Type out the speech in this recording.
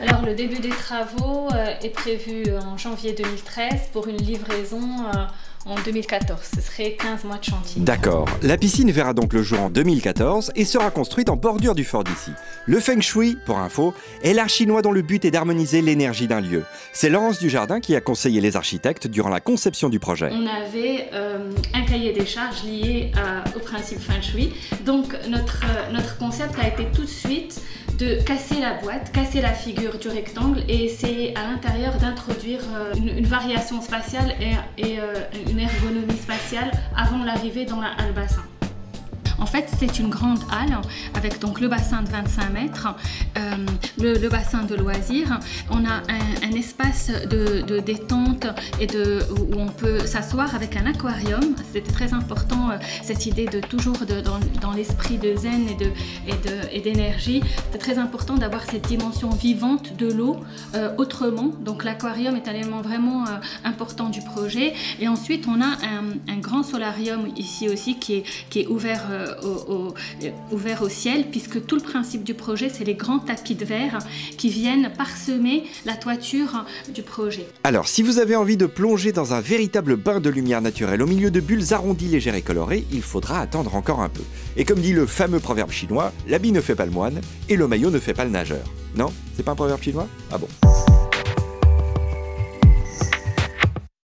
Alors le début des travaux est prévu en janvier 2013 pour une livraison en 2014. Ce serait 15 mois de chantier. D'accord. La piscine verra donc le jour en 2014 et sera construite en bordure du fort d'Issy. Le Feng Shui, pour info, est l'art chinois dont le but est d'harmoniser l'énergie d'un lieu. C'est Laurence Dujardin qui a conseillé les architectes durant la conception du projet. On avait un cahier des charges lié au principe Feng Shui. Donc notre concept a été tout de suite de casser la boîte, casser la figure du rectangle et essayer à l'intérieur d'introduire une variation spatiale et une ergonomie spatiale avant l'arrivée dans la halle bassin. En fait, c'est une grande halle avec donc le bassin de 25 mètres, le bassin de loisirs. On a un espace de détente et où on peut s'asseoir avec un aquarium. C'était très important, cette idée de toujours dans l'esprit de zen et d'énergie. C'est très important d'avoir cette dimension vivante de l'eau autrement. Donc l'aquarium est un élément vraiment important du projet. Et ensuite, on a un grand solarium ici aussi qui est ouvert ouvert au ciel, puisque tout le principe du projet, c'est les grands tapis de verre qui viennent parsemer la toiture du projet. Alors, si vous avez envie de plonger dans un véritable bain de lumière naturelle au milieu de bulles arrondies, légères et colorées, il faudra attendre encore un peu. Et comme dit le fameux proverbe chinois, l'habit ne fait pas le moine et le maillot ne fait pas le nageur. Non? C'est pas un proverbe chinois? Ah bon?